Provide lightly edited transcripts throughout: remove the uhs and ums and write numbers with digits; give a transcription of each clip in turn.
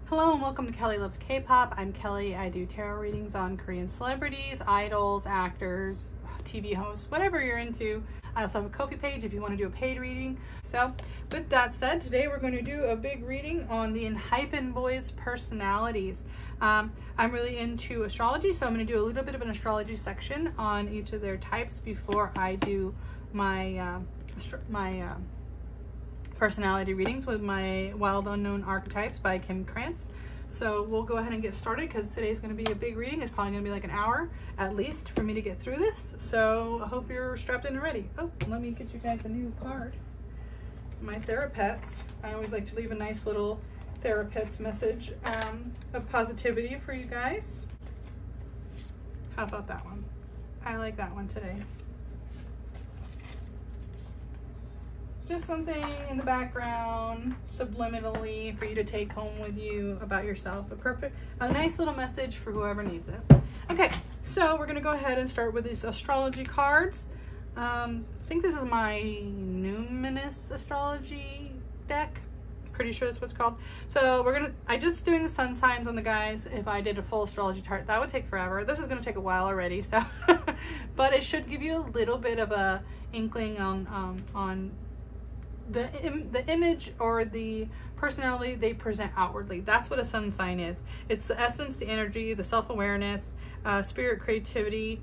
Hello and welcome to Kelly Loves K-Pop. I'm Kelly. I do tarot readings on Korean celebrities, idols, actors, TV hosts, whatever you're into. I also have a Ko-fi page if you want to do a paid reading. So with that said, today we're going to do a big reading on the Enhypen boys' personalities. I'm really into astrology, so I'm going to do a little bit of an astrology section on each of their types before I do my personality readings with my Wild Unknown Archetypes by Kim Krantz. So we'll go ahead and get started because today's going to be a big reading. It's probably going to be like an hour at least for me to get through this. So I hope you're strapped in and ready. Oh, let me get you guys a new card. My Therapets. I always like to leave a nice little Therapets message of positivity for you guys. How about that one? I like that one today. Just something in the background, subliminally, for you to take home with you about yourself. A nice little message for whoever needs it. Okay, so we're gonna go ahead and start with these astrology cards. I think this is my numinous astrology deck. Pretty sure that's what it's called. So I just doing the sun signs on the guys. If I did a full astrology chart, that would take forever. This is gonna take a while already, so. But it should give you a little bit of a inkling on the image or the personality they present outwardly. That's what a sun sign is. It's the essence, the energy, the self-awareness, spirit, creativity,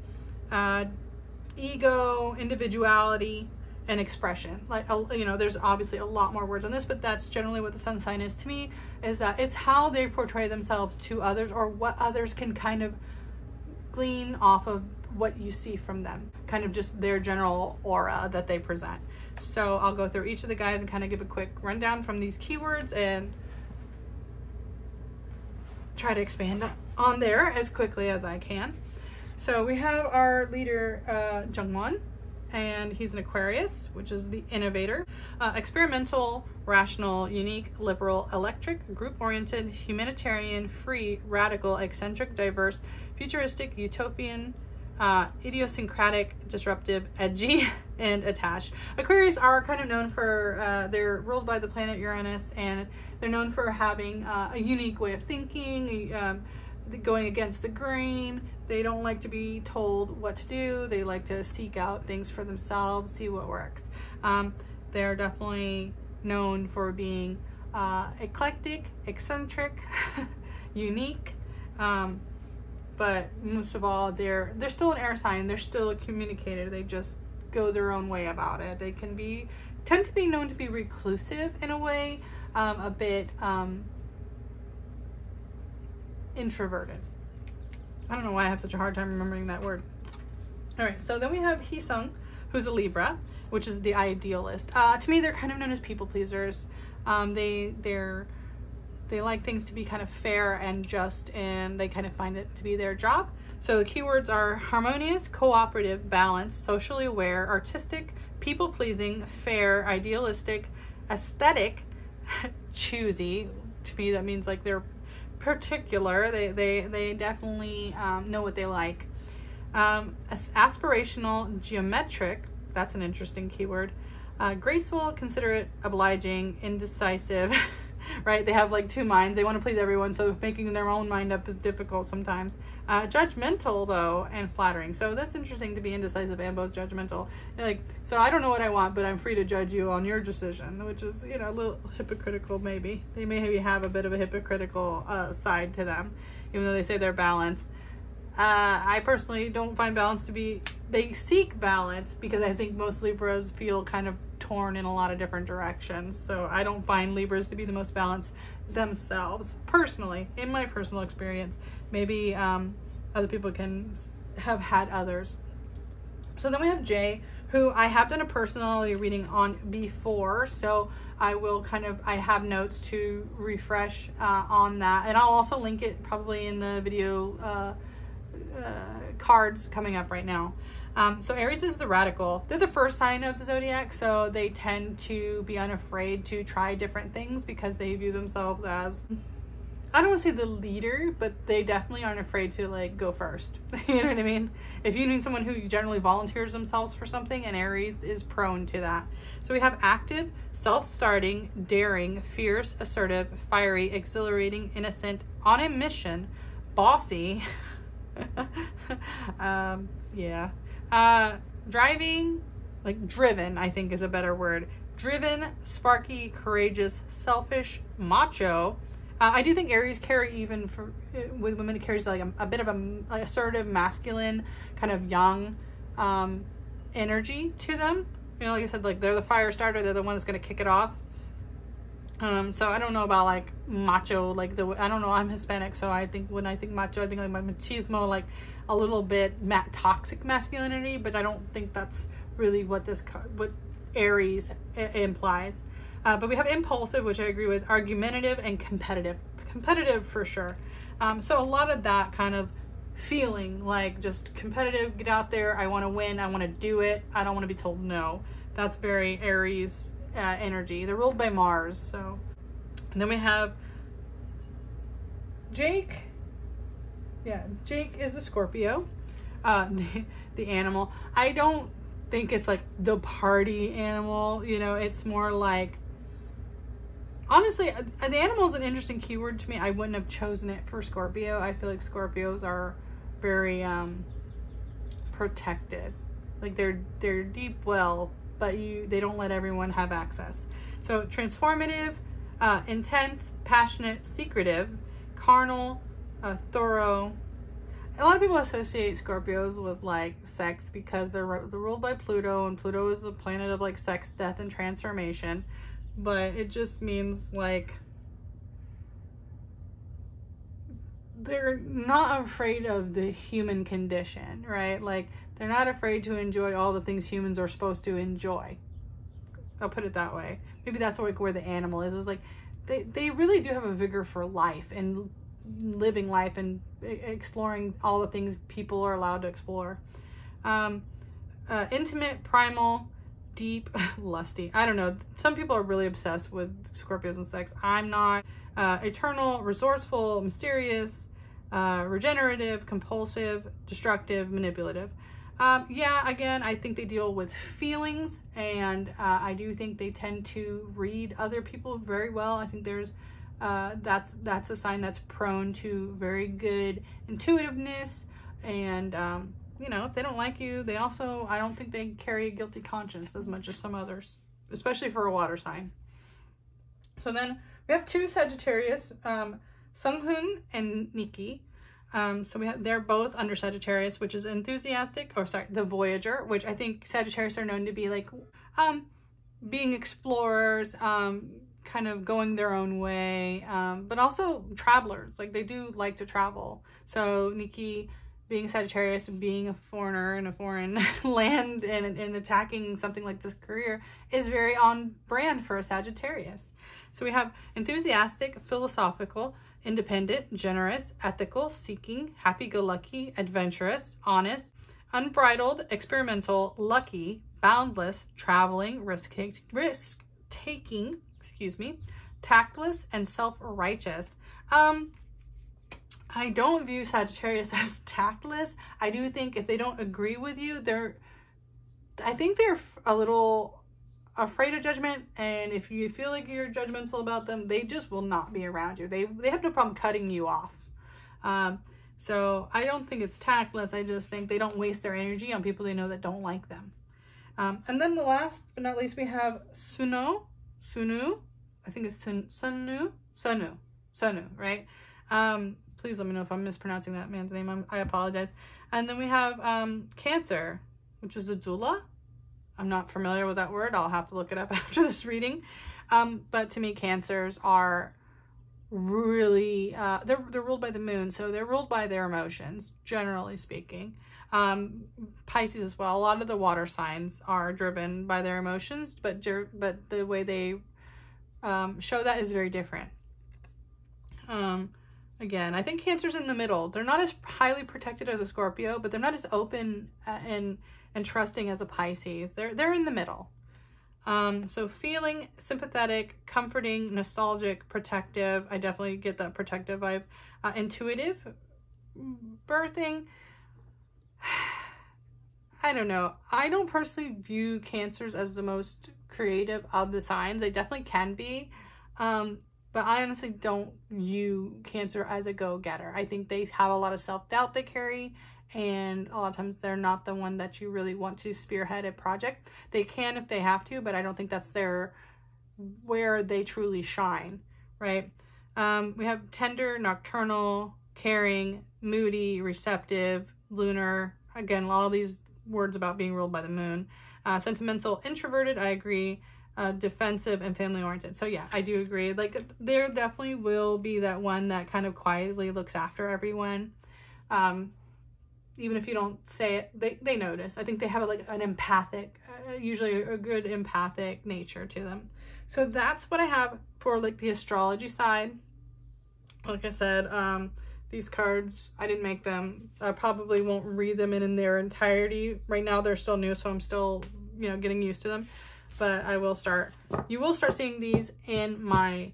ego, individuality, and expression. Like, you know, there's obviously a lot more words on this, but that's generally what the sun sign is to me, is that it's how they portray themselves to others, or what others can kind of glean off of what you see from them, kind of just their general aura that they present. So I'll go through each of the guys and kind of give a quick rundown from these keywords and try to expand on there as quickly as I can. So we have our leader, Jungwon, and he's an Aquarius, which is the innovator, experimental, rational, unique, liberal, electric, group-oriented, humanitarian, free, radical, eccentric, diverse, futuristic, utopian, idiosyncratic, disruptive, edgy, and attached. Aquarius are kind of known for, they're ruled by the planet Uranus, and they're known for having a unique way of thinking, going against the grain. They don't like to be told what to do. They like to seek out things for themselves, see what works. They're definitely known for being eclectic, eccentric, unique, but most of all, they're still an air sign. They're still a communicator. They just go their own way about it. They can tend to be known to be reclusive in a way, a bit introverted. I don't know why I have such a hard time remembering that word. All right, so then we have Heeseung, who's a Libra, which is the idealist. To me, they're kind of known as people pleasers. They like things to be kind of fair and just, and they kind of find it to be their job. So the keywords are harmonious, cooperative, balanced, socially aware, artistic, people-pleasing, fair, idealistic, aesthetic, choosy. To me, that means like they're particular. They definitely know what they like. Aspirational, geometric. That's an interesting keyword. Graceful, considerate, obliging, indecisive. Right? They have like two minds. They want to please everyone, so making their own mind up is difficult sometimes. Judgmental though, and flattering. So that's interesting to be indecisive and both judgmental. Like, so I don't know what I want, but I'm free to judge you on your decision, which is, you know, a little hypocritical maybe. They maybe have a bit of a hypocritical side to them, even though they say they're balanced. I personally don't find balance to be, they seek balance because I think most Libras feel kind of torn in a lot of different directions. So I don't find Libras to be the most balanced themselves, personally, in my personal experience. Maybe other people can have had others. So then we have Jay, who I have done a personality reading on before, so I will I have notes to refresh on that, and I'll also link it probably in the video cards coming up right now. So Aries is the radical. They're the first sign of the zodiac, so they tend to be unafraid to try different things because they view themselves as I don't want to say the leader, but they definitely aren't afraid to like go first. You know what I mean? If you need someone who generally volunteers themselves for something, and Aries is prone to that. So we have active, self-starting, daring, fierce, assertive, fiery, exhilarating, innocent, on a mission, bossy. Yeah. Driving, like driven, I think is a better word. Driven, sparky, courageous, selfish, macho. I do think Aries carry, even for with women, it carries like a bit of a assertive, masculine, kind of young energy to them. You know, like I said, like they're the fire starter. They're the one that's going to kick it off. So I don't know about like macho, like I don't know. I'm Hispanic, so I think when I think macho, I think like machismo, like a little bit toxic masculinity. But I don't think that's really what Aries implies. But we have impulsive, which I agree with, argumentative, and competitive. Competitive for sure. So a lot of that kind of feeling, like just competitive, get out there, I want to win, I want to do it, I don't want to be told no. That's very Aries energy. They're ruled by Mars. So, and then we have Jake. Yeah, Jake is a Scorpio, the animal. I don't think it's like the party animal, you know, it's more like, honestly, the animal is an interesting keyword to me. I wouldn't have chosen it for Scorpio. I feel like Scorpios are very protected. Like they're deep well, but they don't let everyone have access. So transformative, intense, passionate, secretive, carnal, thorough. A lot of people associate Scorpios with like sex because they're ruled by Pluto, and Pluto is the planet of like sex, death, and transformation. But it just means like they're not afraid of the human condition, right? Like they're not afraid to enjoy all the things humans are supposed to enjoy. I'll put it that way. Maybe that's like where the animal is like they really do have a vigor for life and living life and exploring all the things people are allowed to explore. Intimate, primal, deep, lusty. I don't know. Some people are really obsessed with Scorpios and sex. I'm not. Eternal, resourceful, mysterious, regenerative, compulsive, destructive, manipulative. Yeah, again, I think they deal with feelings, and I do think they tend to read other people very well. I think there's that's a sign that's prone to very good intuitiveness, and you know, if they don't like you, they also, I don't think they carry a guilty conscience as much as some others, especially for a water sign. So then we have two Sagittarius, Sunghoon and Nikki. So they're both under Sagittarius, which is enthusiastic, or sorry, the Voyager, which I think Sagittarius are known to be like being explorers, kind of going their own way, but also travelers. Like they do like to travel. So Nikki, being Sagittarius and being a foreigner in a foreign land and attacking something like this career is very on brand for a Sagittarius. So we have enthusiastic, philosophical, independent, generous, ethical, seeking, happy-go-lucky, adventurous, honest, unbridled, experimental, lucky, boundless, traveling, risk-taking, tactless, and self-righteous. I don't view Sagittarius as tactless. I do think if they don't agree with you, I think they're a little afraid of judgment, and if you feel like you're judgmental about them, they just will not be around you. They have no problem cutting you off. So I don't think it's tactless. I just think they don't waste their energy on people they know that don't like them. And then the last but not least, we have Sunwoo. I think it's Sunwoo, right? Please let me know if I'm mispronouncing that man's name. I apologize. And then we have Cancer, which is a doula. I'm not familiar with that word. I'll have to look it up after this reading. But to me, Cancers are really, they're ruled by the moon. So they're ruled by their emotions, generally speaking. Pisces as well. A lot of the water signs are driven by their emotions, but the way they show that is very different. Again, I think Cancer's in the middle. They're not as highly protected as a Scorpio, but they're not as open and trusting as a Pisces. They're in the middle. So feeling, sympathetic, comforting, nostalgic, protective. I definitely get that protective vibe. Intuitive, birthing. I don't know. I don't personally view Cancers as the most creative of the signs. They definitely can be. But I honestly don't view Cancer as a go-getter. I think they have a lot of self-doubt they carry, and a lot of times they're not the one that you really want to spearhead a project. They can if they have to, but I don't think that's where they truly shine, right? We have tender, nocturnal, caring, moody, receptive, lunar. Again, all these words about being ruled by the moon. Sentimental, introverted, I agree. Defensive and family oriented. So yeah, I do agree. Like, there definitely will be that one that kind of quietly looks after everyone. Even if you don't say it, they notice. I think they have like an empathic, usually a good empathic nature to them. So that's what I have for like the astrology side. Like I said, these cards, I didn't make them. I probably won't read them in their entirety. Right now they're still new, so I'm still, getting used to them. But you will start seeing these in my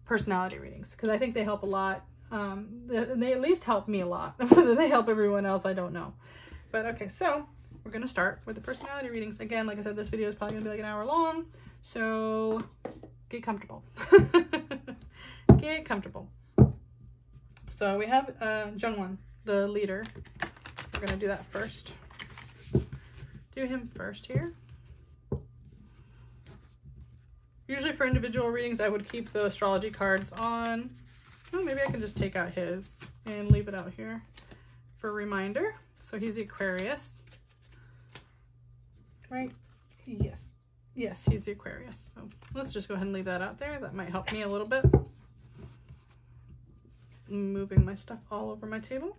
personality readings, because I think they help a lot. They at least help me a lot. Whether they help everyone else, I don't know. But okay, so we're going to start with the personality readings. Again, like I said, this video is probably going to be like an hour long, so get comfortable. Get comfortable. So we have Jungwon, the leader. We're going to do that first. Do him first here. Usually for individual readings, I would keep the astrology cards on. Oh, maybe I can just take out his and leave it out here for a reminder. So he's the Aquarius, right? Yes. Yes, he's the Aquarius. So let's just go ahead and leave that out there. That might help me a little bit. Moving my stuff all over my table.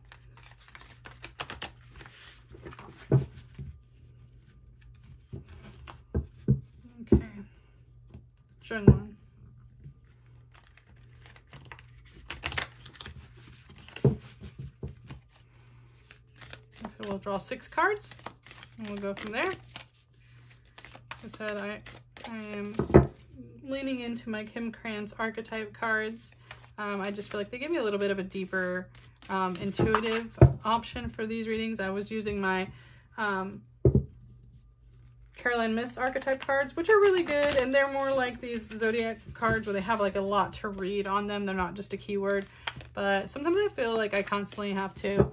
Okay. Jungwon. So we'll draw 6 cards and we'll go from there. Like I said, I am leaning into my Kim Krans archetype cards. I just feel like they give me a little bit of a deeper intuitive option for these readings. I was using my Caroline Miss archetype cards, which are really good, and they're more like these zodiac cards where they have like a lot to read on them. They're not just a keyword, but sometimes I feel like I constantly have to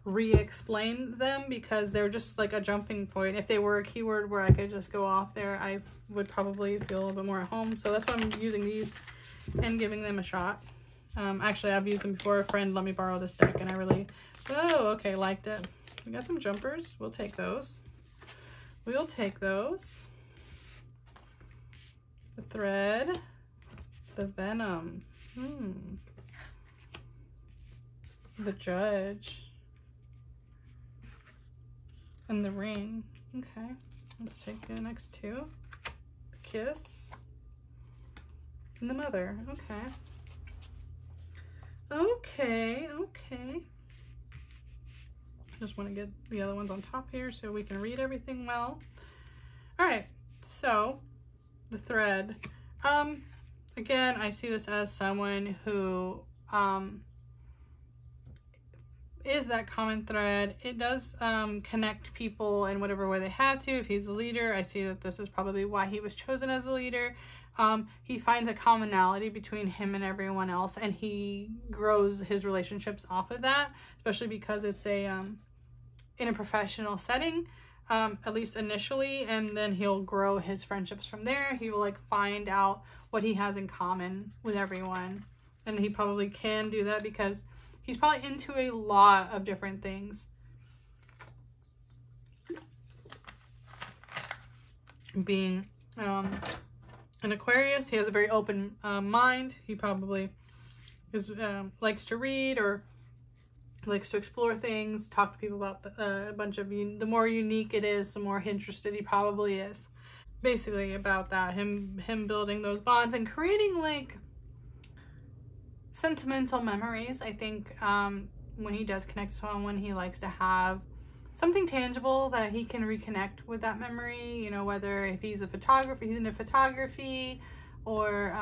re-explain them because they're just like a jumping point. If they were a keyword where I could just go off there, I would probably feel a little bit more at home. So that's why I'm using these and giving them a shot. Actually, I've used them before. A friend let me borrow this deck and I really, liked it. We got some jumpers. We'll take those. We'll take those. The thread, the venom, the judge, and the ring. Okay, let's take the next two. The kiss and the mother. Okay. Okay. Just want to get the other ones on top here so we can read everything well. All right, so the thread. Again, I see this as someone who is that common thread. It does connect people in whatever way they have to. If he's the leader, I see that this is probably why he was chosen as a leader. He finds a commonality between him and everyone else, and he grows his relationships off of that, especially because it's a in a professional setting, at least initially, and then he'll grow his friendships from there. He will like find out what he has in common with everyone, and he probably can do that because he's probably into a lot of different things. Being an Aquarius, he has a very open mind. He probably likes to read or likes to explore things, talk to people about a bunch of, the more unique it is, the more interested he probably is. Basically about that, him building those bonds and creating like sentimental memories. I think when he does connect to someone, he likes to have something tangible that he can reconnect with that memory, you know, whether if he's a photographer, he's into photography, or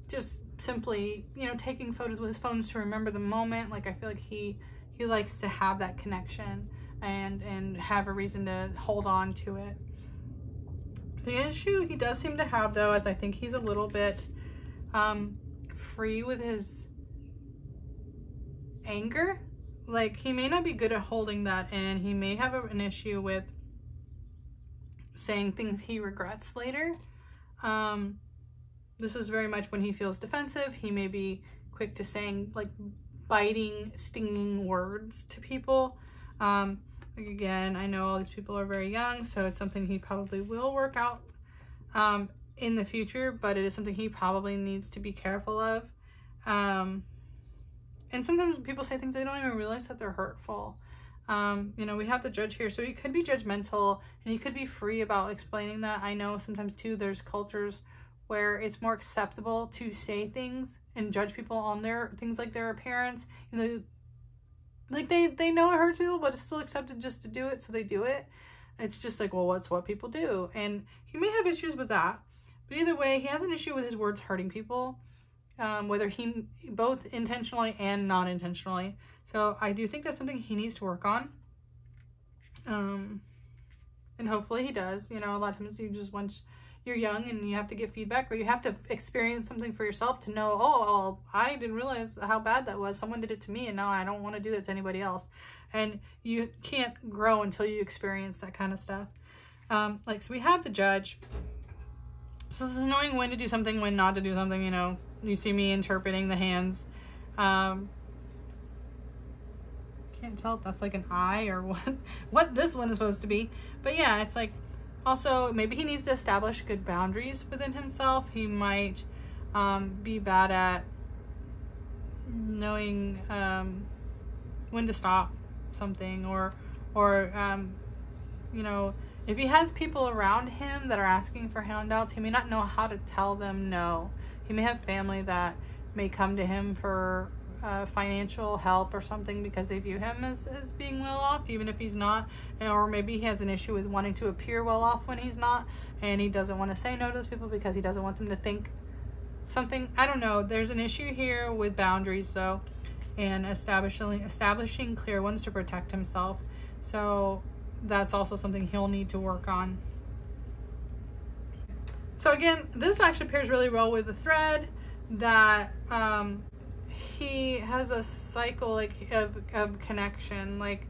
just simply, you know, taking photos with his phones to remember the moment. Like, I feel like he likes to have that connection and have a reason to hold on to it. The issue he does seem to have, though, is I think he's a little bit free with his anger. Like, he may not be good at holding that in. He may have an issue with saying things he regrets later. This is very much when he feels defensive. He may be quick to saying, like, biting, stinging words to people. Again, I know all these people are very young, so it's something he probably will work out in the future, but it is something he probably needs to be careful of. And sometimes people say things they don't even realize that they're hurtful. You know, we have the judge here, so he could be judgmental and he could be free about explaining that. I know sometimes too there's cultures where it's more acceptable to say things and judge people on their things, like their appearance. You know, like they know it hurts people, but it's still accepted just to do it, so they do it. It's just like, well, what's what people do, and he may have issues with that. But either way, he has an issue with his words hurting people, whether he both intentionally and non-intentionally. So I do think that's something he needs to work on. And hopefully he does. You know, a lot of times you're young and you have to get feedback, or you have to experience something for yourself to know, oh, well, I didn't realize how bad that was. Someone did it to me, and now I don't want to do that to anybody else. And you can't grow until you experience that kind of stuff. Like, so we have the judge. So this is knowing when to do something, when not to do something. You know, you see me interpreting the hands. Can't tell if that's like an eye or what this one is supposed to be. But yeah, it's like, also maybe he needs to establish good boundaries within himself. He might be bad at knowing when to stop something, or you know, if he has people around him that are asking for handouts, he may not know how to tell them no. He may have family that may come to him for financial help or something because they view him as being well off, even if he's not. Or maybe he has an issue with wanting to appear well off when he's not, and he doesn't want to say no to those people because he doesn't want them to think something. I don't know. There's an issue here with boundaries, though, and establishing clear ones to protect himself. So that's also something he'll need to work on. So again, this actually pairs really well with the thread that he has a cycle, like, of connection. Like,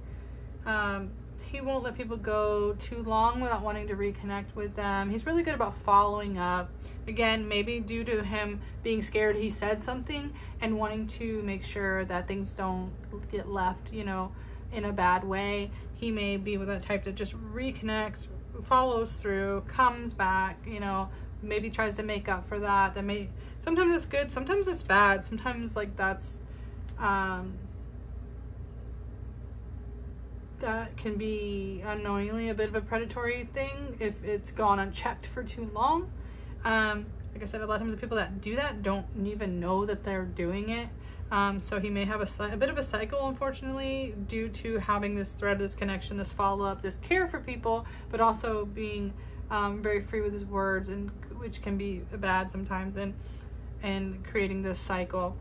he won't let people go too long without wanting to reconnect with them. He's really good about following up. Again, maybe due to him being scared he said something and wanting to make sure that things don't get left, you know, in a bad way. He may be with that type that just reconnects, follows through, comes back, you know, maybe tries to make up for that. Sometimes it's good, sometimes it's bad. Sometimes, like, that's that can be unknowingly a bit of a predatory thing if it's gone unchecked for too long. Like I said, a lot of times the people that do that don't even know that they're doing it. So he may have a bit of a cycle, unfortunately, due to having this thread, this connection, this follow-up, this care for people, but also being very free with his words, and which can be bad sometimes, and creating this cycle.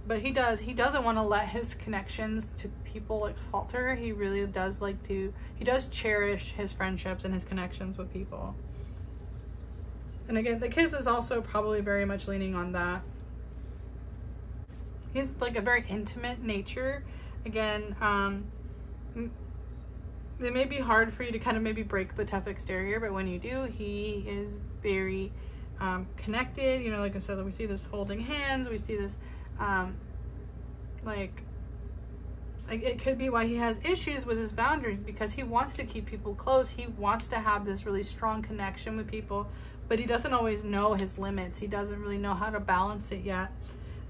But he doesn't want to let his connections to people, like, falter. He really does he does cherish his friendships and his connections with people. And again, the kiss is also probably very much leaning on that. He's like a very intimate nature. Again, it may be hard for you to kind of maybe break the tough exterior, but when you do, he is very connected. You know, like I said, we see this holding hands, we see this like it could be why he has issues with his boundaries, because he wants to keep people close. He wants to have this really strong connection with people, but he doesn't always know his limits. He doesn't really know how to balance it yet.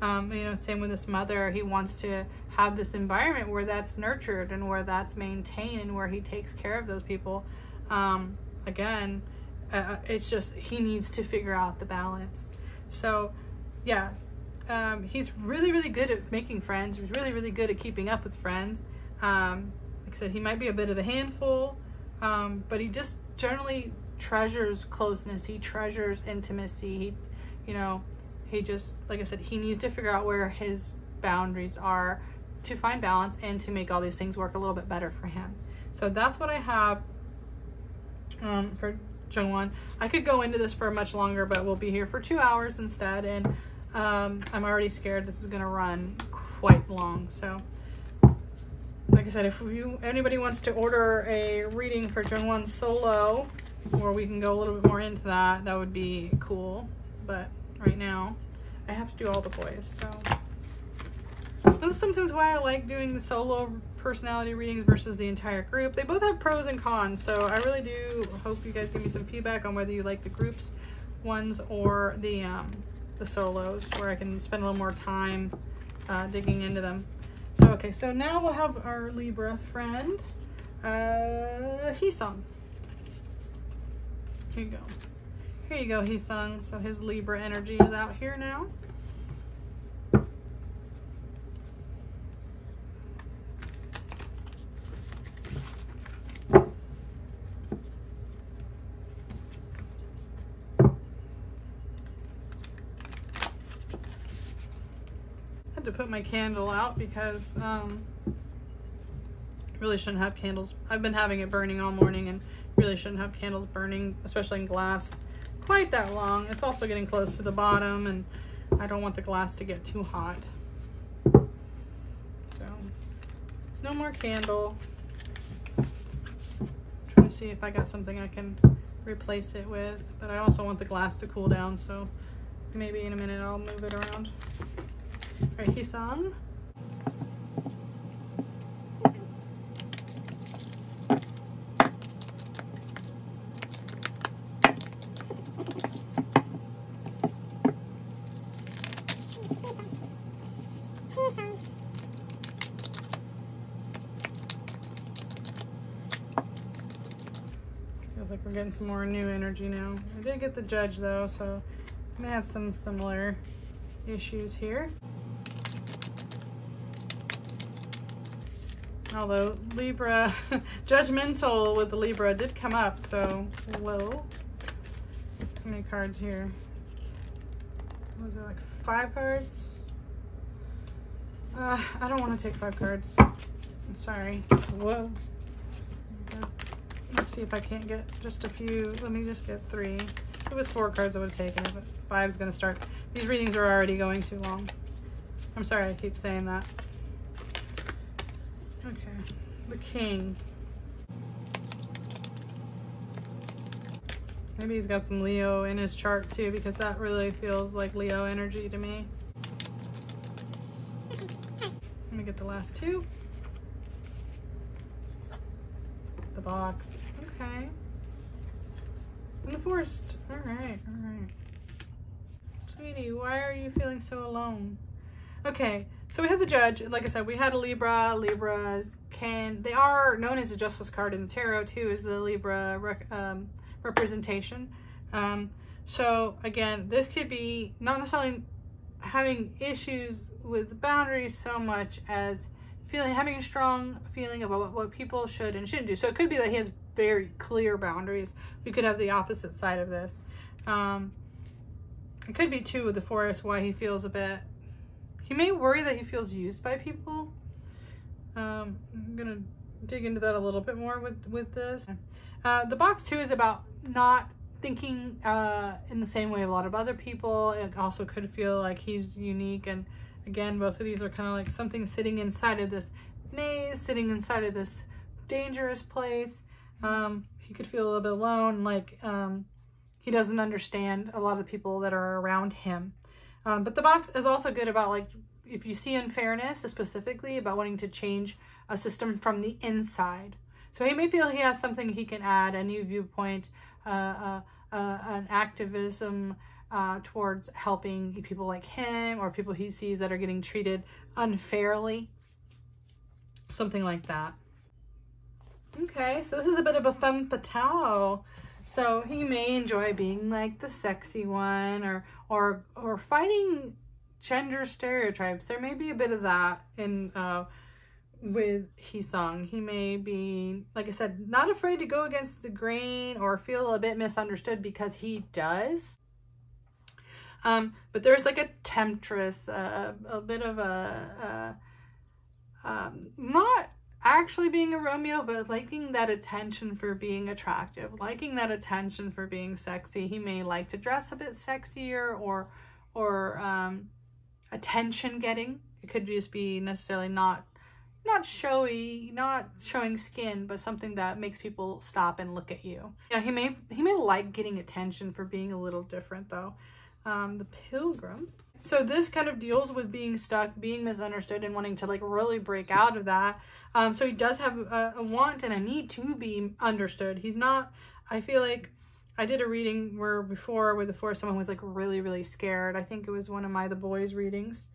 You know, same with his mother. He wants to have this environment where that's nurtured and where that's maintained and where he takes care of those people. Again, it's just he needs to figure out the balance. So yeah, he's really, really good at making friends. He's really, really good at keeping up with friends. Like I said, he might be a bit of a handful, but he just generally treasures closeness. He treasures intimacy. He just, like I said, he needs to figure out where his boundaries are to find balance and to make all these things work a little bit better for him. So that's what I have for Jungwon. I could go into this for much longer, but we'll be here for 2 hours instead, and I'm already scared this is gonna run quite long. So like I said, if anybody wants to order a reading for Jungwon solo, or we can go a little bit more into that, that would be cool. But right now I have to do all the boys, so that's sometimes why I like doing the solo personality readings versus the entire group. They both have pros and cons, so I really do hope you guys give me some feedback on whether you like the groups ones or the solos, where I can spend a little more time digging into them. So okay, so now we'll have our Libra friend, Heeseung. Here you go. Here you go, Heeseung. So his Libra energy is out here now. To put my candle out because really shouldn't have candles. I've been having it burning all morning and really shouldn't have candles burning, especially in glass, quite that long. It's also getting close to the bottom and I don't want the glass to get too hot. So no more candle. Trying to see if I got something I can replace it with, but I also want the glass to cool down, so maybe in a minute I'll move it around. All right, Heeseung. Feels like we're getting some more new energy now. I did get the Judge though, so I may have some similar issues here. Although Libra, judgmental with the Libra did come up, so whoa. How many cards here? What was it, like 5 cards? I don't want to take 5 cards. I'm sorry. Whoa. Let's see if I can't get just a few. Let me just get 3. If it was 4 cards, I would have taken it, but 5 is going to start. These readings are already going too long. I'm sorry I keep saying that. Okay, the King. Maybe he's got some Leo in his chart too, because that really feels like Leo energy to me. Let me get the last 2. The box. Okay. And the Forest. All right, all right. Sweetie, why are you feeling so alone? Okay, so we have the Judge. Like I said, we had a Libra. Libras they are known as the Justice card in the tarot too, is the Libra representation. So again, this could be not necessarily having issues with boundaries so much as having a strong feeling about what people should and shouldn't do. So it could be that he has very clear boundaries. We could have the opposite side of this. It could be too with the Forest why he feels a bit. He may worry that he feels used by people. I'm gonna dig into that a little bit more with this. The box too is about not thinking in the same way of a lot of other people. It also could feel like he's unique, and again, both of these are kind of like something sitting inside of this maze, sitting inside of this dangerous place. He could feel a little bit alone, like he doesn't understand a lot of the people that are around him. But the box is also good about, like, if you see unfairness, specifically about wanting to change a system from the inside. So he may feel he has something he can add, a new viewpoint, an activism towards helping people like him or people he sees that are getting treated unfairly. Something like that. Okay, so this is a bit of a femme fatale. So he may enjoy being like the sexy one or fighting gender stereotypes. There may be a bit of that in with Heeseung. He may be, like I said, not afraid to go against the grain or feel a bit misunderstood, because he does. But there's like a temptress, a bit of not actually being a Romeo, but liking that attention for being attractive, liking that attention for being sexy. He may like to dress a bit sexier, or attention getting. It could just be necessarily not showy, not showing skin, but something that makes people stop and look at you. Yeah, he may like getting attention for being a little different though. The Pilgrim. So this kind of deals with being stuck, being misunderstood, and wanting to like really break out of that. So he does have a want and a need to be understood. He's not, I feel like I did a reading before someone was like really, really scared. I think it was one of the boys readings.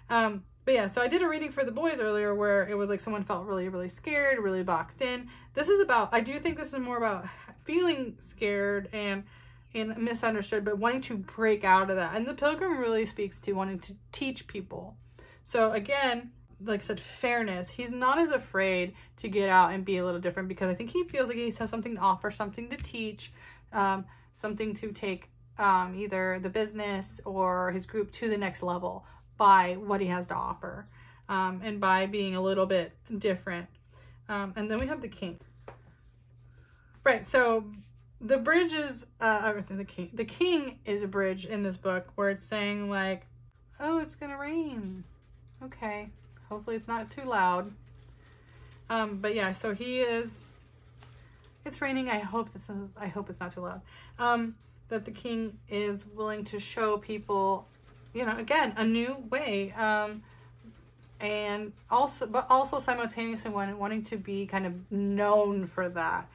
But yeah, so I did a reading for the boys earlier where it was like someone felt really, really scared, really boxed in. I do think this is more about feeling scared and misunderstood, but wanting to break out of that. And the Pilgrim really speaks to wanting to teach people. So again, like I said, fairness. He's not as afraid to get out and be a little different, because I think he feels like he has something to offer, something to teach, something to take either the business or his group to the next level by what he has to offer, and by being a little bit different. And then we have the King. Right, so the bridge is the king is a bridge in this book where it's saying like, oh, it's gonna rain. Okay, hopefully it's not too loud. But yeah, so it's raining. I hope it's not too loud. That the king is willing to show people, again, a new way. And also simultaneously wanting to be kind of known for that.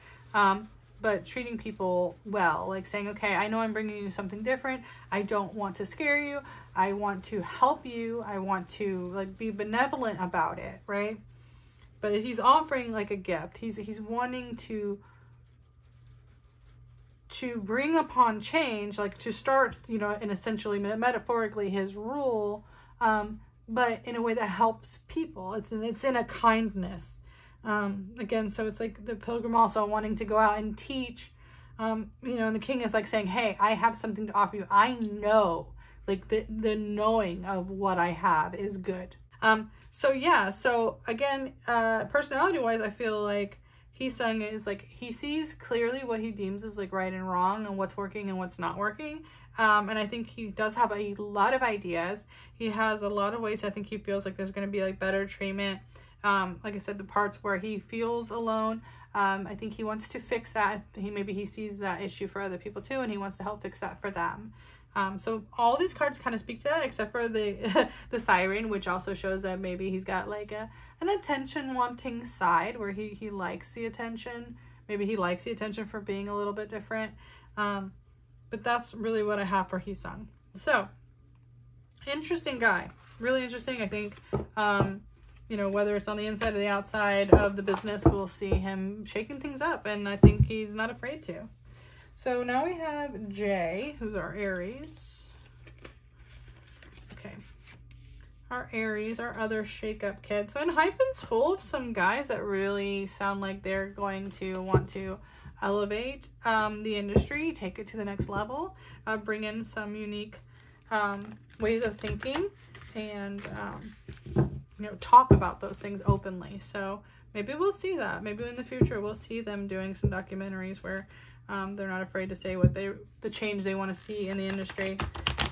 But treating people well, like saying, okay, I know I'm bringing you something different. I don't want to scare you. I want to help you. I want to like be benevolent about it, right? But he's offering like a gift. He's wanting to bring upon change, like to start, and essentially metaphorically his rule, but in a way that helps people. It's in a kindness. Again, so it's like the Pilgrim also wanting to go out and teach, and the king is like saying, hey, I have something to offer you. I know, like the knowing of what I have is good. So yeah, so again, personality wise, I feel like Heeseung is like, he sees clearly what he deems as like right and wrong and what's working and what's not working. And I think he does have a lot of ideas. He has a lot of ways I think he feels like there's going to be like better treatment. Like I said, the parts where he feels alone, I think he wants to fix that. Maybe he sees that issue for other people too, and he wants to help fix that for them. So all these cards kind of speak to that, except for the the Siren, which also shows that maybe he's got like an attention wanting side where he likes the attention. Maybe he likes the attention for being a little bit different. But that's really what I have for Heeseung. So interesting guy, really interesting. I think whether it's on the inside or the outside of the business, we'll see him shaking things up, and I think he's not afraid to. So now we have Jay, who's our Aries. Okay. Our Aries, our other shake-up kid. So Enhypen's full of some guys that really sound like they're going to want to elevate the industry, take it to the next level, bring in some unique ways of thinking, and talk about those things openly. So maybe we'll see that. Maybe in the future we'll see them doing some documentaries where they're not afraid to say the change they want to see in the industry,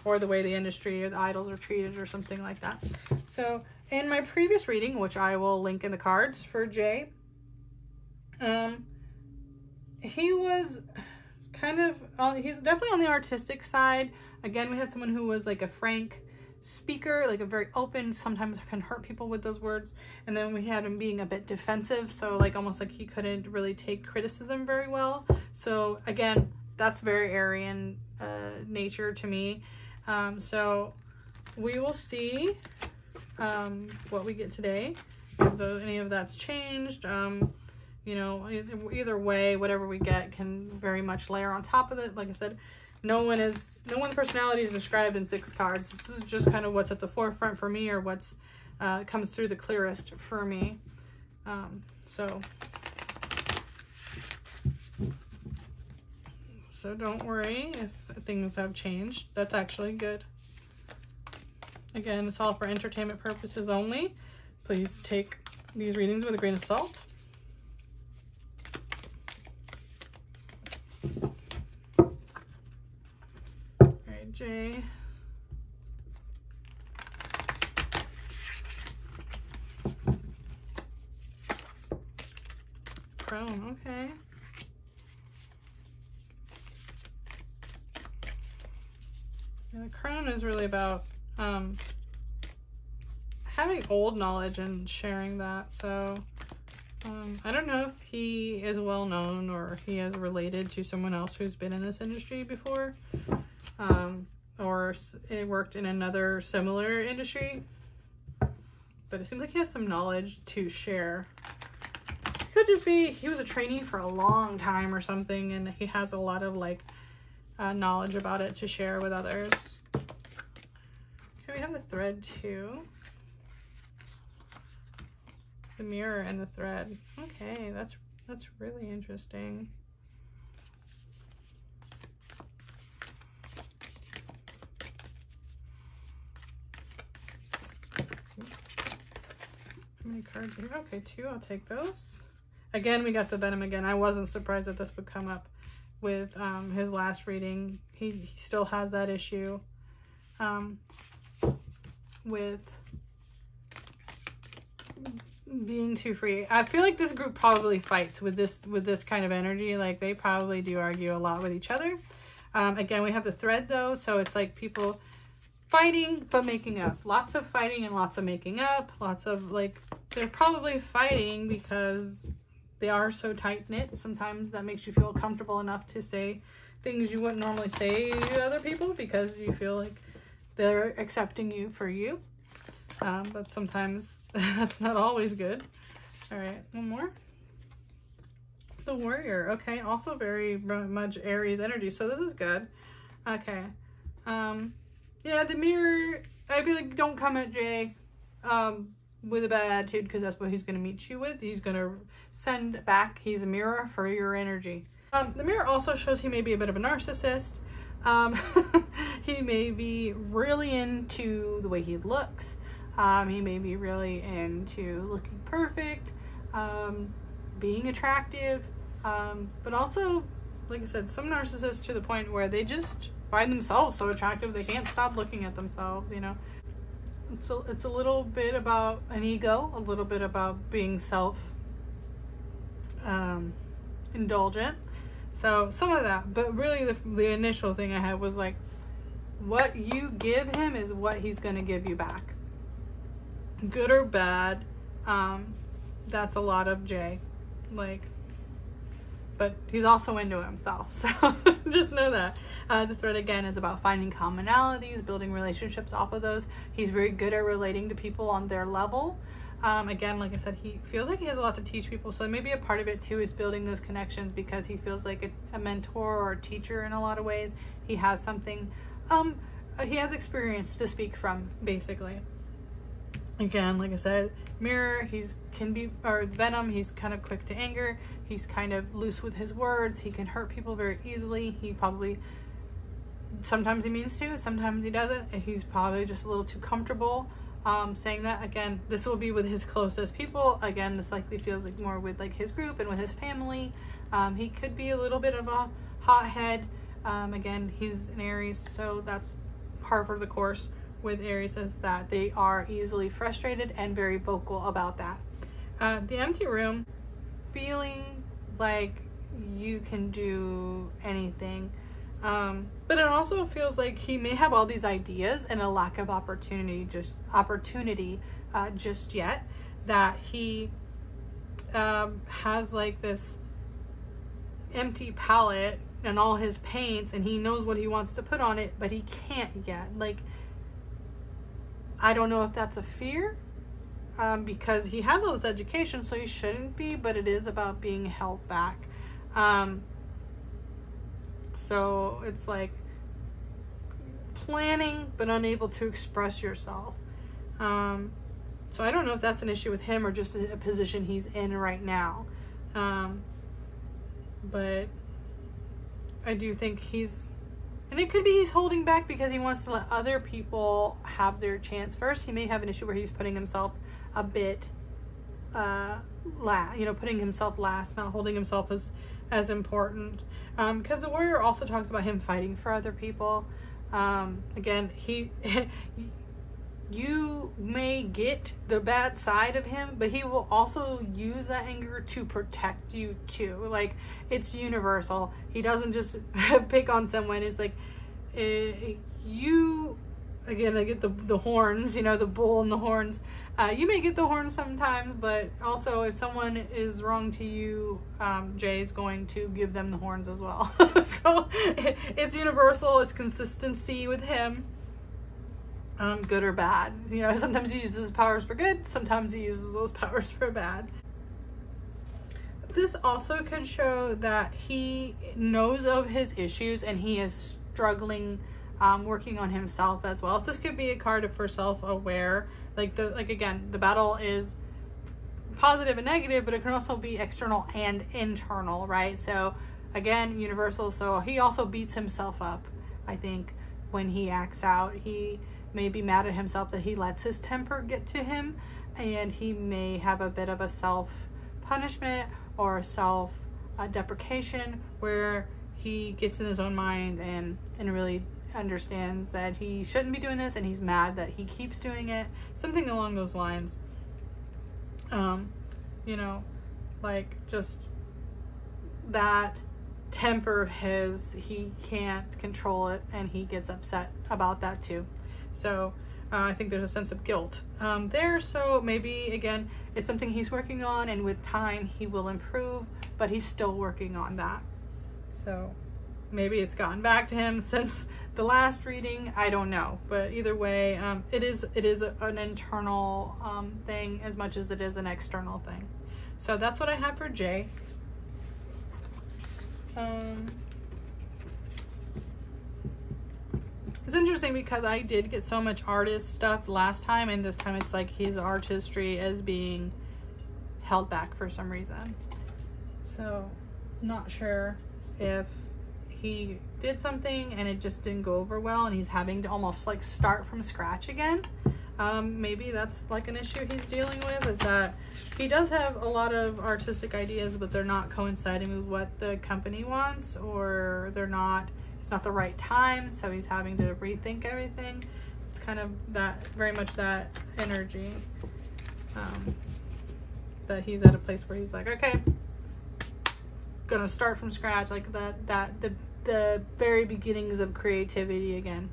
or the way the industry or the idols are treated or something like that. So in my previous reading, which I will link in the cards for Jay, he was kind of, he's definitely on the artistic side. Again, we had someone who was like a frank speaker, like a very open, sometimes can hurt people with those words. And then we had him being a bit defensive, so like almost like he couldn't really take criticism very well. So again, that's very Aryan nature to me. So we will see what we get today, if any of that's changed. Either way, whatever we get can very much layer on top of it. Like I said, no one's personality is described in 6 cards. This is just kind of what's at the forefront for me, or what's comes through the clearest for me. So don't worry if things have changed. That's actually good. Again, it's all for entertainment purposes only. Please take these readings with a grain of salt. All right, Jay. Crone, okay. Yeah, the crone is really about having old knowledge and sharing that. So I don't know if he is well known or he is related to someone else who's been in this industry before, or it worked in another similar industry, but it seems like he has some knowledge to share. It could just be he was a trainee for a long time or something, and he has a lot of like knowledge about it to share with others. Okay, we have the thread too. The mirror and the thread. Okay, that's really interesting. Oops. How many cards here? Okay, 2. I'll take those. Again, we got the venom again. I wasn't surprised that this would come up with his last reading. He still has that issue with being too free. I feel like this group probably fights with this kind of energy. Like they probably do argue a lot with each other. Again, we have the thread though, so it's like people fighting but making up. Lots of fighting and lots of making up. Lots of like, they're probably fighting because they are so tight-knit. Sometimes that makes you feel comfortable enough to say things you wouldn't normally say to other people because you feel like they're accepting you for you. But sometimes that's not always good. All right, one more. The warrior. Okay, also very much Aries energy, so this is good. Okay. Yeah, the mirror, I feel like don't come at Jay with a bad attitude, because that's what he's going to meet you with. He's going to send back, he's a mirror for your energy. The mirror also shows he may be a bit of a narcissist. He may be really into the way he looks. He may be really into looking perfect, being attractive, but also, like I said, some narcissists to the point where they just find themselves so attractive they can't stop looking at themselves, you know. It's a little bit about an ego, a little bit about being indulgent. So some of that, but really the initial thing I had was like, what you give him is what he's going to give you back. Good or bad, that's a lot of Jay. Like, but he's also into himself, so just know that. The thread again is about finding commonalities, building relationships off of those. He's very good at relating to people on their level. Again, like I said, he feels like he has a lot to teach people, so maybe a part of it too is building those connections because he feels like a mentor or a teacher in a lot of ways. He has something, he has experience to speak from, basically. Again, like I said, mirror, venom, he's kind of quick to anger. He's kind of loose with his words. He can hurt people very easily. He probably, sometimes he means to, sometimes he doesn't. He's probably just a little too comfortable saying that. Again, this will be with his closest people. Again, this likely feels like more with like his group and with his family. He could be a little bit of a hothead. Again, he's an Aries, so that's par for the course with Aries, is that they are easily frustrated and very vocal about that. The empty room, feeling like you can do anything, but it also feels like he may have all these ideas and a lack of opportunity just yet, that he has like this empty palette and all his paints and he knows what he wants to put on it, but he can't yet. Like, I don't know if that's a fear, because he has all this education, so he shouldn't be, but it is about being held back. So it's like planning but unable to express yourself. So I don't know if that's an issue with him or just a position he's in right now. But I do think and it could be he's holding back because he wants to let other people have their chance first. He may have an issue where he's putting himself a bit, putting himself last, not holding himself as important. Because the warrior also talks about him fighting for other people. Again, you may get the bad side of him, but he will also use that anger to protect you too. Like, it's universal. He doesn't just pick on someone. It's like, again, I get the horns, the bull and the horns. You may get the horns sometimes, but also if someone is wrong to you, Jay is going to give them the horns as well. So it's universal. It's consistency with him. Good or bad. Sometimes he uses his powers for good, sometimes he uses those powers for bad. This also could show that he knows of his issues and he is struggling, working on himself as well. So this could be a card for self-aware. Again, the battle is positive and negative, but it can also be external and internal, right? So again, universal. So he also beats himself up, I think, when he acts out. He may be mad at himself that he lets his temper get to him, and he may have a bit of a self-punishment or a self-deprecation where he gets in his own mind and really understands that he shouldn't be doing this, and he's mad that he keeps doing it. Something along those lines. Just that temper of his, he can't control it, and he gets upset about that too. So I think there's a sense of guilt there. So maybe, again, it's something he's working on, and with time he will improve, but he's still working on that. So maybe it's gotten back to him since the last reading. I don't know. But either way, it is an internal thing as much as it is an external thing. So that's what I have for Jay. It's interesting because I did get so much artist stuff last time, and this time it's like his artistry is being held back for some reason. So not sure if he did something and it just didn't go over well and he's having to almost like start from scratch again. Maybe that's like an issue he's dealing with, is that he does have a lot of artistic ideas, but they're not coinciding with what the company wants, or it's not the right time, so he's having to rethink everything. It's kind of very much that energy, that he's at a place where he's like, okay, gonna start from scratch, like the very beginnings of creativity again,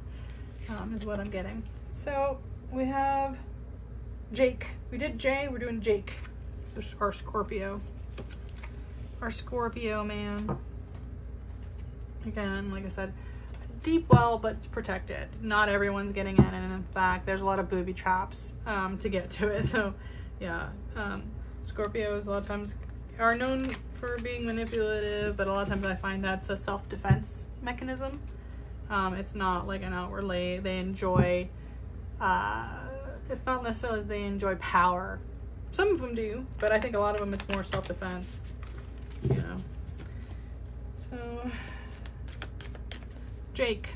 is what I'm getting. So we have Jake. We did Jay, we're doing Jake, our Scorpio man. Again, like I said, deep well, but it's protected. Not everyone's getting in, and in fact, there's a lot of booby traps to get to it. So yeah, Scorpios a lot of times are known for being manipulative, but a lot of times I find that's a self-defense mechanism. It's not like an outwardly they enjoy, it's not necessarily they enjoy power. Some of them do, but I think a lot of them it's more self-defense, So Jake.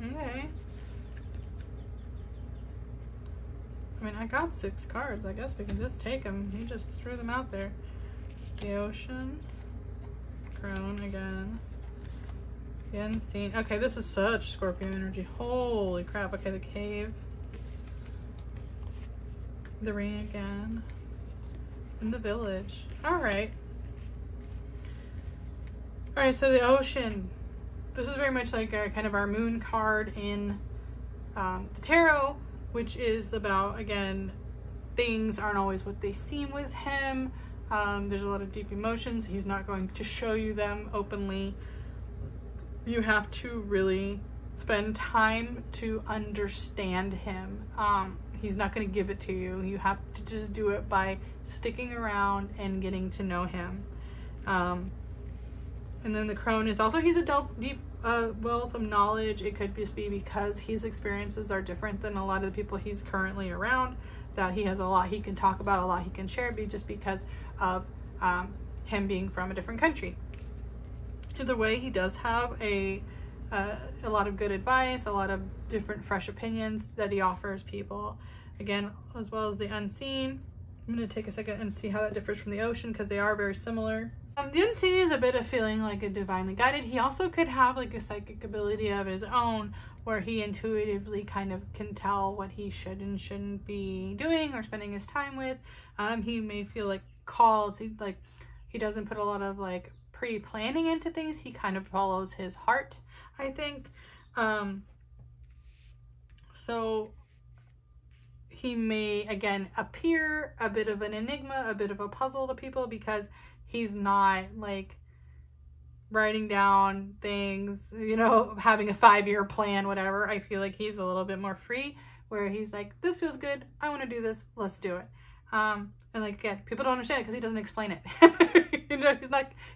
Okay. I mean, I got 6 cards. I guess we can just take them. He just threw them out there. The Ocean. Crone again. The Unseen. Okay, this is such Scorpio energy. Holy crap. Okay, the Cave. The Ring again. And the Village. Alright. Alright, so the Ocean. This is very much like kind of our moon card in the tarot, which is about, again, things aren't always what they seem with him. There's a lot of deep emotions. He's not going to show you them openly. You have to really spend time to understand him. He's not going to give it to you. You have to just do it by sticking around and getting to know him. And then the crone is also, he's a deep wealth of knowledge. It could just be because his experiences are different than a lot of the people he's currently around, that he has a lot he can talk about, a lot he can share, just because of him being from a different country. Either way, he does have a lot of good advice, a lot of different fresh opinions that he offers people. Again, as well as the unseen. I'm going to take a second and see how that differs from the ocean, because they are very similar. The unseen is a bit of feeling like a divinely guided. He also could have like a psychic ability of his own, where he intuitively kind of can tell what he should and shouldn't be doing or spending his time with. He may feel like calls. He doesn't put a lot of like pre-planning into things. He kind of follows his heart, I think. So he may, again, appear a bit of an enigma, a bit of a puzzle to people, because he's not like writing down things, you know, having a 5-year plan, whatever. I feel like he's a little bit more free, where he's like, this feels good, I want to do this, let's do it. And like, again, people don't understand it because he doesn't explain it. You know,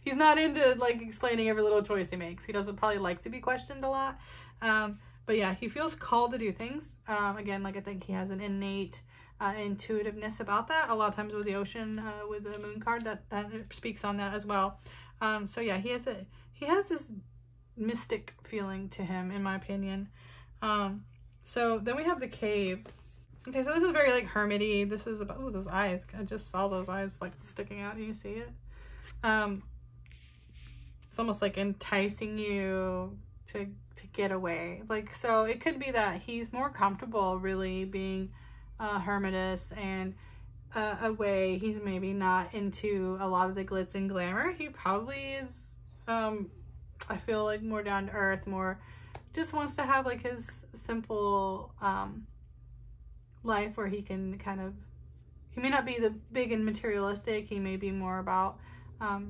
he's not into like explaining every little choice he makes. He doesn't probably like to be questioned a lot. But yeah, he feels called to do things. Again, like I think he has an innate intuitiveness about that. A lot of times with the ocean, with the moon card, that speaks on that as well. So yeah, he has this mystic feeling to him, in my opinion. So then we have the cave. Okay, so this is very like hermity. This is about, oh, those eyes. I just saw those eyes like sticking out. Do you see it? It's almost like enticing you to get away. Like, so it could be that he's more comfortable really being hermitous and away. He's maybe not into a lot of the glitz and glamour. He probably is, I feel like, more down to earth, more just wants to have like his simple life, where he can kind of, he may not be the big and materialistic. He may be more about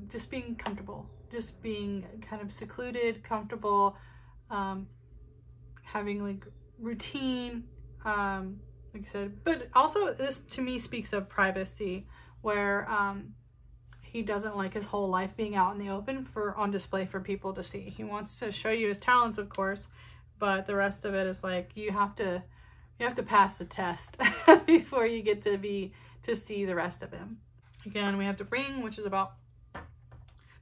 just being comfortable, just being kind of secluded, comfortable, having like routine, like I said. But also this to me speaks of privacy, where he doesn't like his whole life being out in the open on display for people to see. He wants to show you his talents, of course, but the rest of it is like, you have to pass the test before you get to see the rest of him. Again, we have the ring, which is about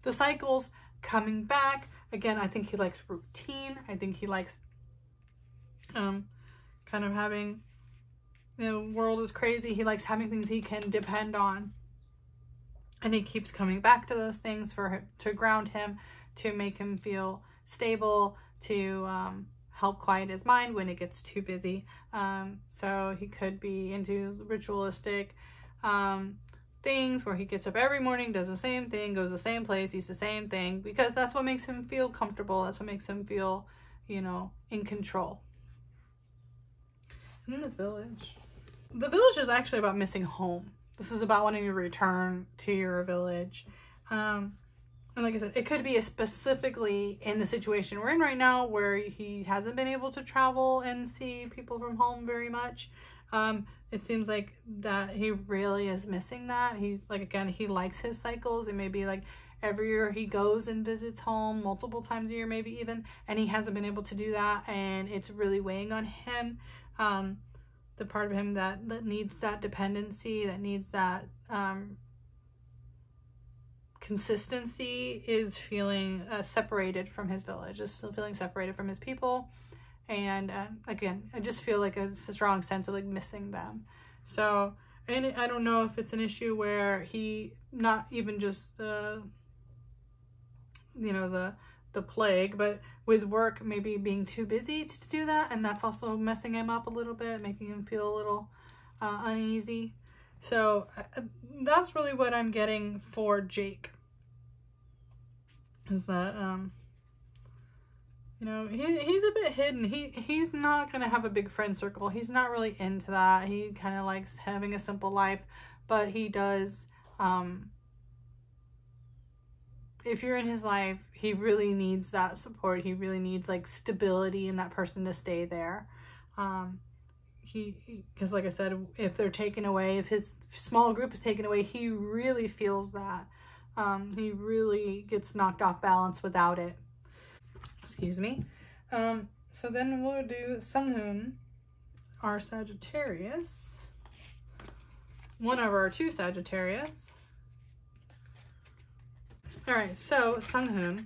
the cycles coming back. Again, I think he likes routine. I think he likes kind of having, you know, world is crazy. He likes having things he can depend on. And he keeps coming back to those things to ground him, to make him feel stable, to help quiet his mind when it gets too busy. So he could be into ritualistic things, where he gets up every morning, does the same thing, goes the same place, eats the same thing, because that's what makes him feel comfortable. That's what makes him feel, you know, in control. And then the village. The village is actually about missing home. This is about wanting to return to your village. And like I said, it could be specifically in the situation we're in right now, where he hasn't been able to travel and see people from home very much. It seems like that he really is missing that. He's like, again, he likes his cycles. It may be like every year he goes and visits home multiple times a year, maybe even, and he hasn't been able to do that, and it's really weighing on him. The part of him that needs that dependency, that needs that consistency, is feeling separated from his village, is still feeling separated from his people. And again, I just feel like it's a strong sense of like missing them. So, and I don't know if it's an issue where he, not even just you know, the plague, but with work maybe being too busy to do that, and that's also messing him up a little bit, making him feel a little uneasy. So that's really what I'm getting for Jake, is that you know, he's a bit hidden. He's not gonna have a big friend circle. He's not really into that. He kind of likes having a simple life, but he does, if you're in his life, he really needs that support. He really needs like stability and that person to stay there. Because like I said, if they're taken away, if his small group is taken away, he really feels that. He really gets knocked off balance without it. Excuse me. So then we'll do Sunghoon, our Sagittarius. One of our two Sagittarius. All right, so Sunghoon,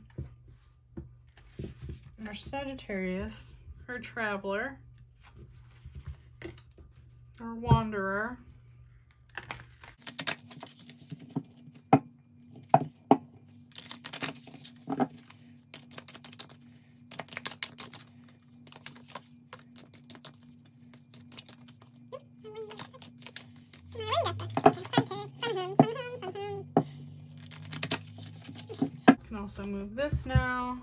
our Sagittarius, our traveler, our wanderer. Can also move this now.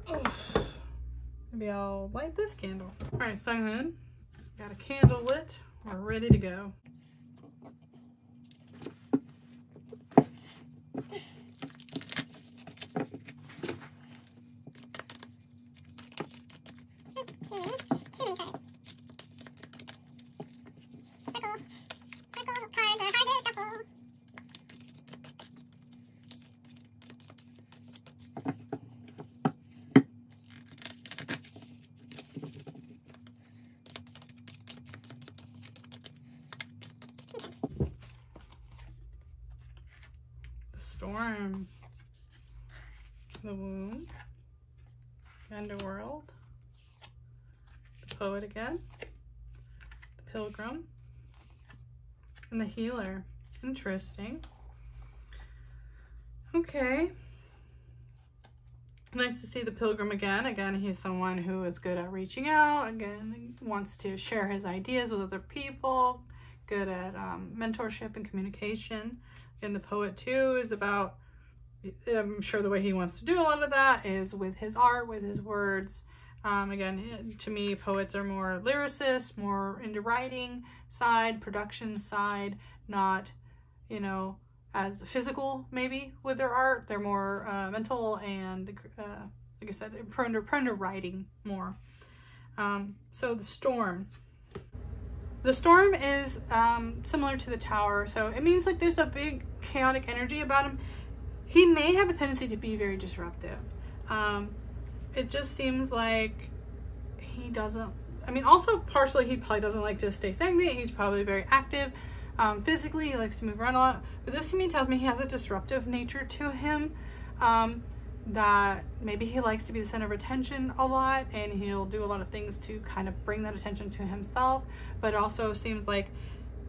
Oh, maybe I'll light this candle. All right, Sunghoon, got a candle lit. We're ready to go. Storm, the womb, the underworld, the poet again, the pilgrim, and the healer. Interesting. Okay. Nice to see the pilgrim again. Again, he's someone who is good at reaching out. Again, wants to share his ideas with other people. Good at mentorship and communication. And the poet too is about, I'm sure the way he wants to do a lot of that is with his art, with his words. Again, to me, poets are more lyricists, more into writing side, production side, not, you know, as physical maybe with their art. They're more mental and, like I said, prone to writing more. So the storm. The storm is similar to the tower, so it means like there's a big chaotic energy about him. He may have a tendency to be very disruptive. It just seems like he doesn't, I mean, also partially he probably doesn't like to stay stagnant. He's probably very active physically. He likes to move around a lot, but this to me tells me he has a disruptive nature to him. That maybe he likes to be the center of attention a lot, and he'll do a lot of things to kind of bring that attention to himself, but it also seems like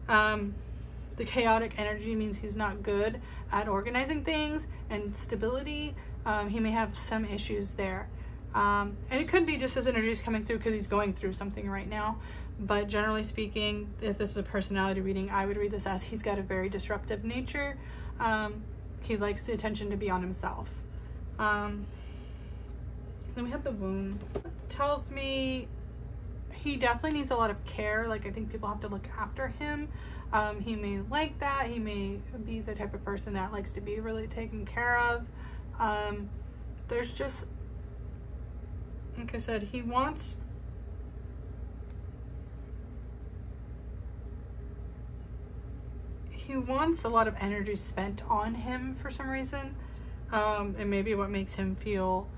the chaotic energy means he's not good at organizing things and stability. He may have some issues there, and it could be just his energy is coming through because he's going through something right now. But generally speaking, if this is a personality reading, I would read this as he's got a very disruptive nature. He likes the attention to be on himself. Then we have the wound. Tells me he definitely needs a lot of care. Like, I think people have to look after him. He may like that. He may be the type of person that likes to be really taken care of. There's just, like I said, he wants a lot of energy spent on him for some reason. And maybe what makes him feel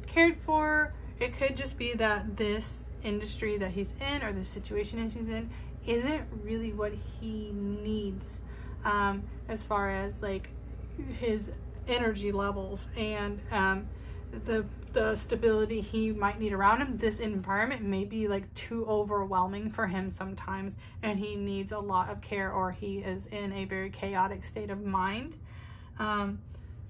cared for. It could just be that this industry that he's in, or the situation that he's in, isn't really what he needs as far as like his energy levels and the stability he might need around him. This environment may be like too overwhelming for him sometimes, and he needs a lot of care, or he is in a very chaotic state of mind.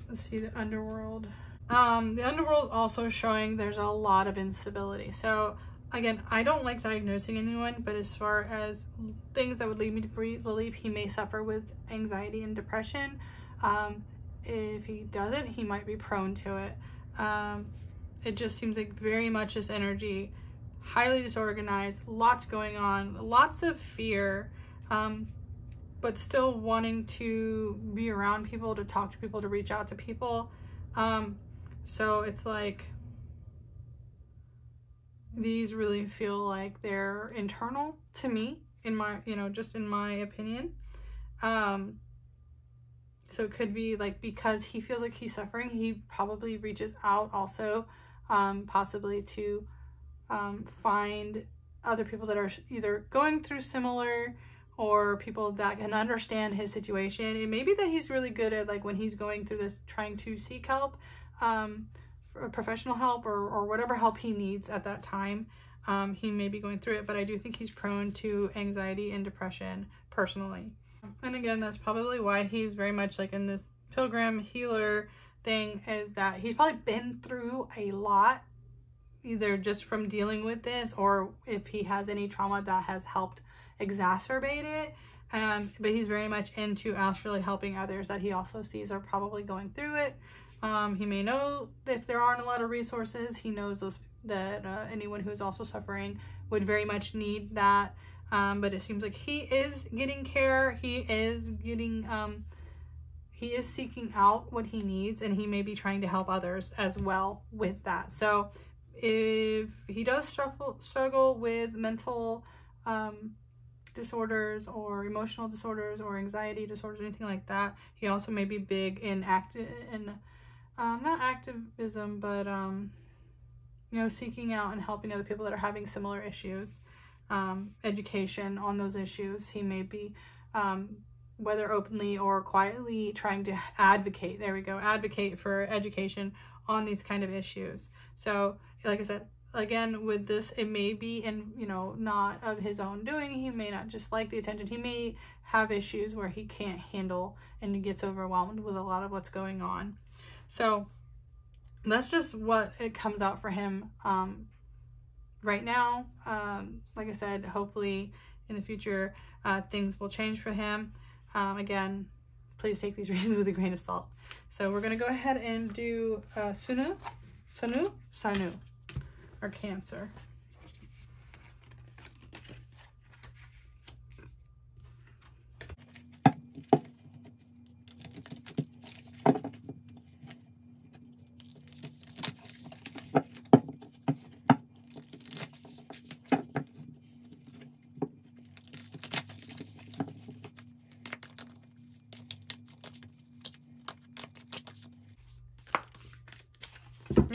Let's see the underworld. The underworld is also showing there's a lot of instability. So again, I don't like diagnosing anyone, but as far as things that would lead me to believe he may suffer with anxiety and depression, if he doesn't, he might be prone to it. It just seems like very much this energy, highly disorganized, lots going on, lots of fear, but still wanting to be around people, to talk to people, to reach out to people. So it's like these really feel like they're internal to me, in my, just in my opinion. So it could be like because he feels like he's suffering, he probably reaches out also, possibly to find other people that are either going through similar or people that can understand his situation. It may be that he's really good at, like, when he's going through this, trying to seek help, professional help or whatever help he needs at that time. He may be going through it, but I do think he's prone to anxiety and depression personally. And again, that's probably why he's very much like in this pilgrim healer thing, is that he's probably been through a lot, either just from dealing with this or if he has any trauma that has helped exacerbate it. But he's very much into astrally helping others that he also sees are probably going through it. He may know if there aren't a lot of resources, he knows those that anyone who's also suffering would very much need that. But it seems like he is getting care. He is getting, he is seeking out what he needs, and he may be trying to help others as well with that. So if he does struggle with mental disorders or emotional disorders or anxiety disorders, anything like that, he also may be big in not activism, but you know, seeking out and helping other people that are having similar issues. Education on those issues. He may be, whether openly or quietly, trying to advocate. There we go. Advocate for education on these kind of issues. So, like I said, again, with this, it may be not of his own doing. He may not just like the attention. He may have issues where he can't handle and he gets overwhelmed with a lot of what's going on. So that's just what it comes out for him right now. Like I said, hopefully in the future things will change for him. Again, please take these reasons with a grain of salt. So we're going to go ahead and do Sunwoo, or Cancer.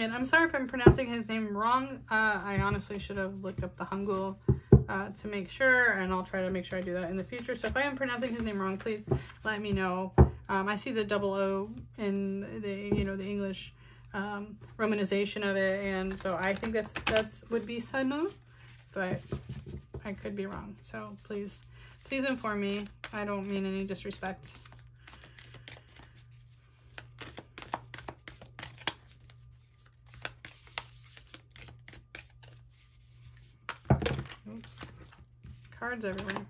And I'm sorry if I'm pronouncing his name wrong. I honestly should have looked up the Hangul to make sure, and I'll try to make sure I do that in the future. So if I am pronouncing his name wrong, please let me know. I see the double O in the the English romanization of it, and so I think that's would be Sunwoo, but I could be wrong. So please inform me. I don't mean any disrespect. Oops. Cards everywhere.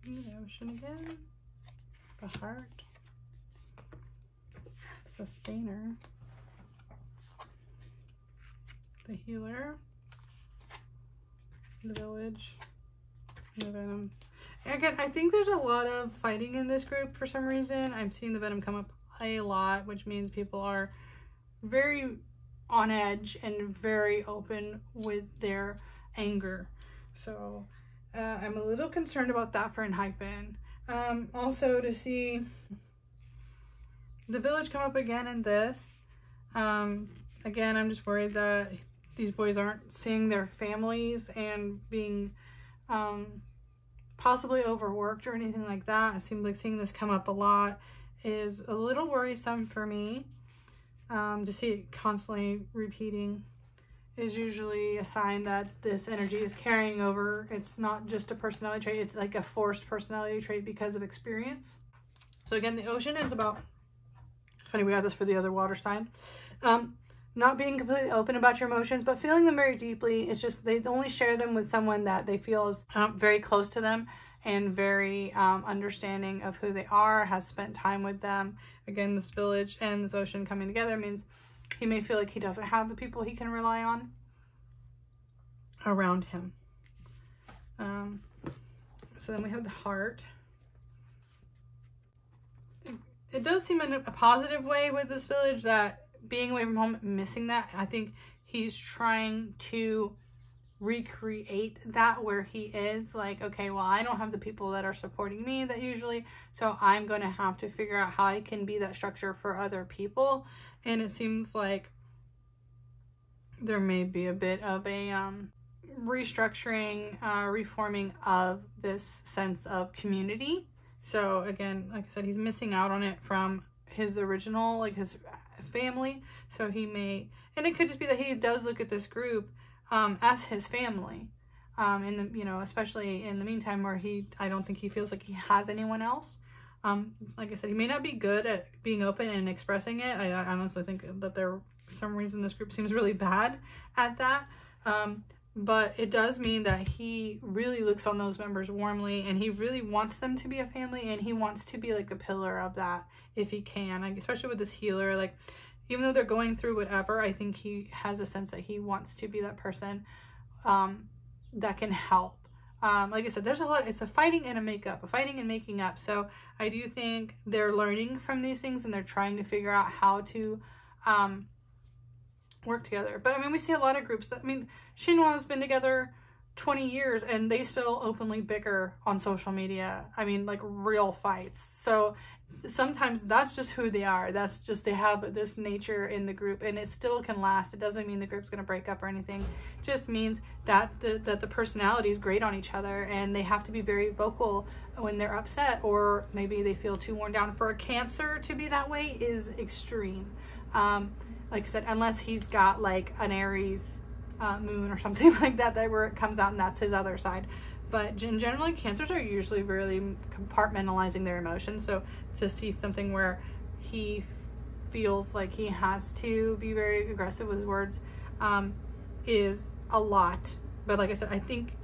The Ocean again. The Heart. Sustainer. The Healer. The Village. The Venom. Again, I think there's a lot of fighting in this group for some reason. I'm seeing the Venom come up a lot, which means people are very on edge and very open with their anger. So I'm a little concerned about that for Enhypen. Also to see the Village come up again in this. Again, I'm just worried that these boys aren't seeing their families and being possibly overworked or anything like that. It seems like seeing this come up a lot is a little worrisome for me. To see it constantly repeating is usually a sign that this energy is carrying over. It's not just a personality trait, it's like a forced personality trait because of experience. So again, the Ocean is about, funny, we got this for the other water sign. Not being completely open about your emotions, but feeling them very deeply. It's just they only share them with someone that they feel is very close to them and very understanding of who they are, has spent time with them. Again, this Village and this Ocean coming together means he may feel like he doesn't have the people he can rely on around him. So then we have the Heart. it does seem in a positive way with this village, that being away from home, missing that. I think he's trying to recreate that where he is like, okay, well, I don't have the people that are supporting me that usually, so I'm going to have to figure out how I can be that structure for other people. And it seems like there may be a bit of a restructuring, reforming of this sense of community. So again, like I said, he's missing out on it from his original, like his family. So he may, and it could just be that he does look at this group as his family, in the, you know, especially in the meantime where I don't think he feels like he has anyone else. Like I said, he may not be good at being open and expressing it. I honestly think that for some reason this group seems really bad at that. But it does mean that he really looks on those members warmly, and he really wants them to be a family, and he wants to be like the pillar of that if he can, like, especially with this healer. Like, even though they're going through whatever, I think he has a sense that he wants to be that person that can help. Like I said, there's a lot, it's a fighting and a making up. So I do think they're learning from these things, and they're trying to figure out how to work together. But I mean, we see a lot of groups that, I mean, Shinhwa has been together 20 years and they still openly bicker on social media. I mean, like real fights. So sometimes that's just who they are. That's just, they have this nature in the group, and it still can last. It doesn't mean the group's going to break up or anything. It just means that the personality is great on each other, and they have to be very vocal when they're upset, or maybe they feel too worn down. For a Cancer to be that way is extreme. Like I said, unless he's got like an Aries moon or something like that where it comes out and that's his other side. But generally, Cancers are usually really compartmentalizing their emotions. So to see something where he feels like he has to be very aggressive with his words is a lot. But like I said, I think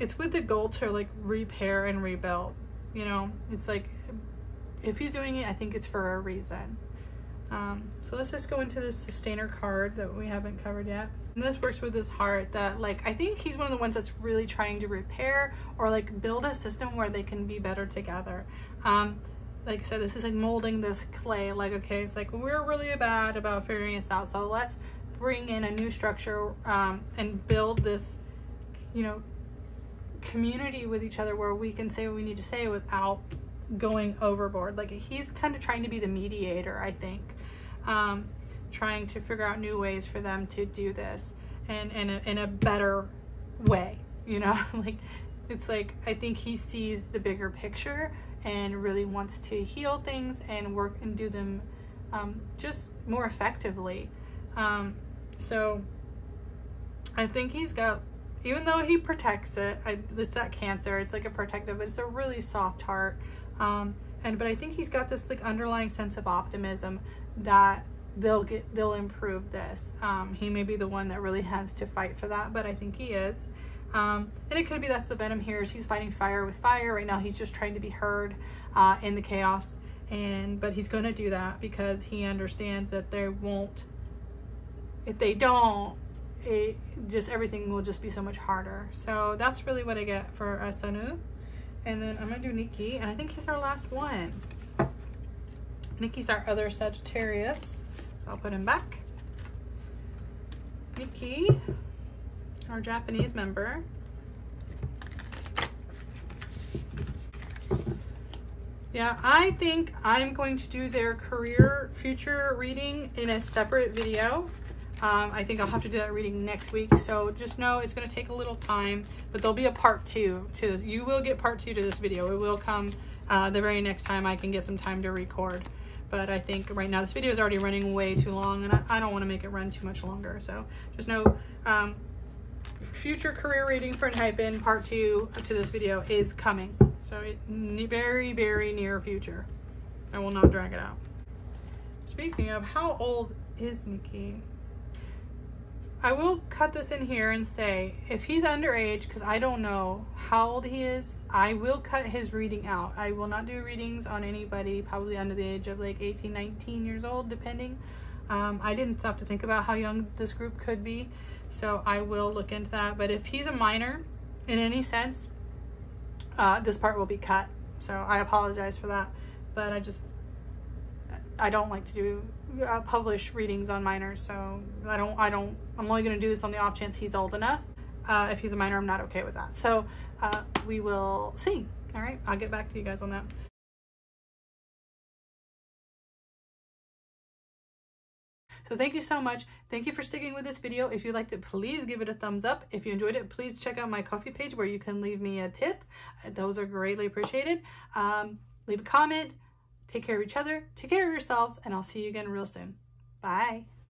it's with the goal to like repair and rebuild. You know, it's like, if he's doing it, I think it's for a reason. So let's just go into this sustainer card that we haven't covered yet. And this works with this heart that, like, I think he's one of the ones that's really trying to repair or like build a system where they can be better together. Like I said, this is like molding this clay. Like, okay, it's like, we're really bad about figuring this out, so let's bring in a new structure and build this, you know, community with each other where we can say what we need to say without going overboard. Like, he's kind of trying to be the mediator, I think, trying to figure out new ways for them to do this and in a better way, you know. Like, it's like, I think he sees the bigger picture and really wants to heal things and work and do them just more effectively. So I think he's got, even though he protects it, it's that Cancer, it's like a protective, but it's a really soft heart. But I think he's got this like underlying sense of optimism that they'll improve this. He may be the one that really has to fight for that, but I think he is. And it could be that's the venom here, is he's fighting fire with fire. Right now he's just trying to be heard in the chaos, but he's going to do that because he understands that they won't, if they don't, everything will just be so much harder. So that's really what I get for Sunwoo. And then I'm going to do Nikki, and I think he's our last one. Nikki's our other Sagittarius. So I'll put him back. Nikki, our Japanese member. Yeah, I think I'm going to do their career future reading in a separate video. I think I'll have to do that reading next week, so just know it's going to take a little time, but there'll be a part 2 to, you will get part 2 to this video. It will come the very next time I can get some time to record. But I think right now this video is already running way too long, and I don't want to make it run too much longer. So just know future career reading for Enhypen part 2 to this video is coming. So very, very near future. I will not drag it out. Speaking of, how old is Nikki? I will cut this in here and say, if he's underage, because I don't know how old he is, I will cut his reading out. I will not do readings on anybody probably under the age of like 18, 19 years old, depending. I didn't stop to think about how young this group could be, so I will look into that. But if he's a minor in any sense, this part will be cut. So I apologize for that. But I don't like to do publish readings on minors, so I'm only going to do this on the off chance he's old enough. If he's a minor, I'm not okay with that. So we will see. All right, I'll get back to you guys on that. So thank you so much. Thank you for sticking with this video. If you liked it, please give it a thumbs up. If you enjoyed it, please check out my Ko-fi page where you can leave me a tip. Those are greatly appreciated. Leave a comment. Take care of each other. Take care of yourselves. And I'll see you again real soon. Bye.